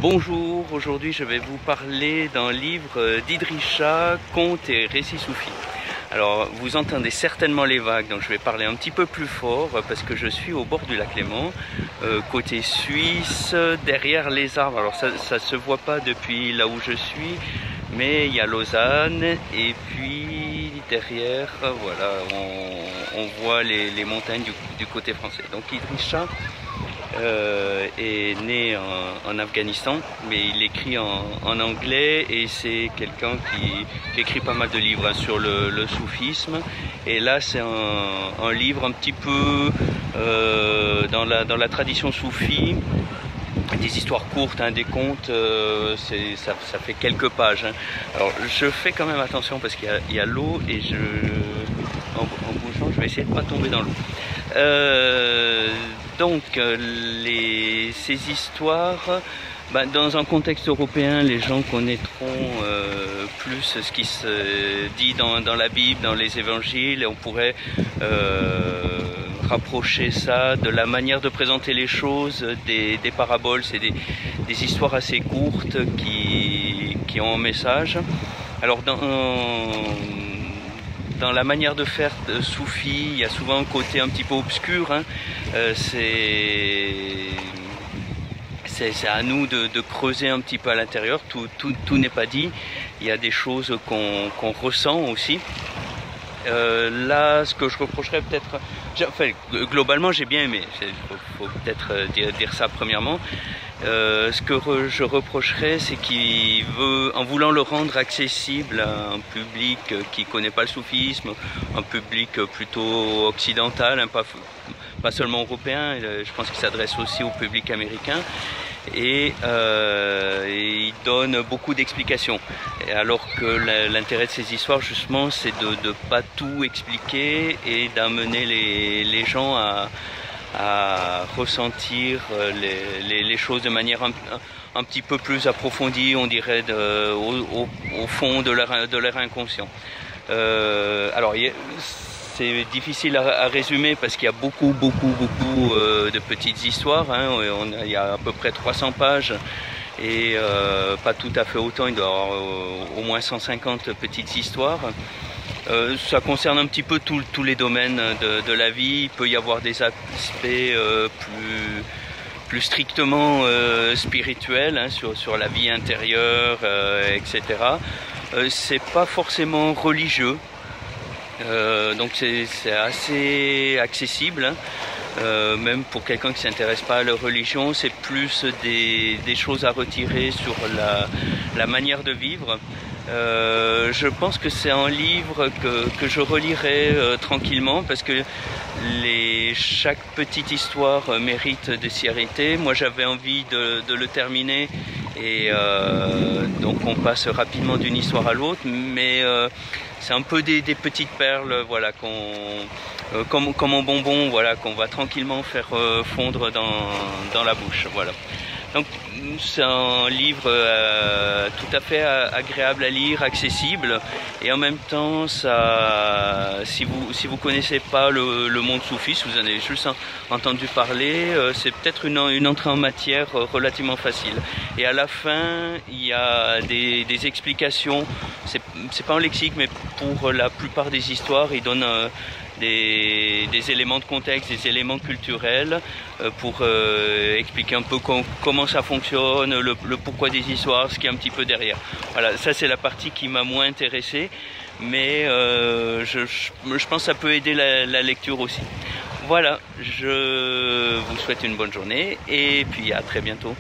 Bonjour, aujourd'hui je vais vous parler d'un livre d'Idrisha, Contes et récits soufis. Alors vous entendez certainement les vagues, donc je vais parler un petit peu plus fort parce que je suis au bord du lac Léman, côté suisse, derrière les arbres. Alors ça se voit pas depuis là où je suis, mais il y a Lausanne et puis derrière, voilà, on voit les montagnes du côté français. Donc Idrisha est né en Afghanistan, mais il écrit en anglais et c'est quelqu'un qui écrit pas mal de livres sur le soufisme. Et là c'est un livre un petit peu dans la tradition soufie, des histoires courtes, des contes, ça fait quelques pages. Alors je fais quand même attention parce qu'il y a l'eau et en bougeant je vais essayer de ne pas tomber dans l'eau. Donc ces histoires, dans un contexte européen, les gens connaîtront plus ce qui se dit dans la Bible, dans les évangiles, et on pourrait rapprocher ça de la manière de présenter les choses, des paraboles. C'est des histoires assez courtes qui ont un message. Alors dans la manière de faire de soufi, il y a souvent un côté un petit peu obscur. C'est à nous de creuser un petit peu à l'intérieur. Tout n'est pas dit. Il y a des choses qu'on ressent aussi. Là, ce que je reprocherais peut-être... Enfin, globalement, j'ai bien aimé. Il faut peut-être dire ça premièrement. Ce que je reprocherais, c'est qu'il veut, en voulant le rendre accessible à un public qui ne connaît pas le soufisme, un public plutôt occidental, pas seulement européen, je pense qu'il s'adresse aussi au public américain, et il donne beaucoup d'explications. Alors que l'intérêt de ces histoires, justement, c'est de ne pas tout expliquer et d'amener les gens à ressentir les choses de manière un petit peu plus approfondie, on dirait, au fond de leur inconscient. Alors c'est difficile à résumer parce qu'il y a beaucoup de petites histoires. Il y a à peu près 300 pages et pas tout à fait autant, il doit y avoir au moins 150 petites histoires. Ça concerne un petit peu tous les domaines de la vie. Il peut y avoir des aspects plus strictement spirituels, sur la vie intérieure, etc. C'est pas forcément religieux, donc c'est assez accessible. Même pour quelqu'un qui ne s'intéresse pas à la religion, c'est plus des choses à retirer sur la manière de vivre. Je pense que c'est un livre que je relirai tranquillement parce que chaque petite histoire mérite de s'y arrêter. Moi j'avais envie de le terminer et donc on passe rapidement d'une histoire à l'autre, mais c'est un peu des petites perles, voilà, comme un bonbon, voilà, qu'on va tranquillement faire fondre dans la bouche, voilà. Donc c'est un livre tout à fait agréable à lire, accessible, et en même temps, si vous connaissez pas le monde soufi, si vous en avez juste entendu parler, c'est peut-être une entrée en matière relativement facile. Et à la fin, il y a des explications. C'est pas un lexique, mais pour la plupart des histoires, il donne des éléments de contexte, des éléments culturels pour expliquer un peu comment ça fonctionne, le pourquoi des histoires, ce qu'il y a un petit peu derrière. Voilà, ça c'est la partie qui m'a moins intéressé, mais je pense que ça peut aider la lecture aussi. Voilà, je vous souhaite une bonne journée et puis à très bientôt.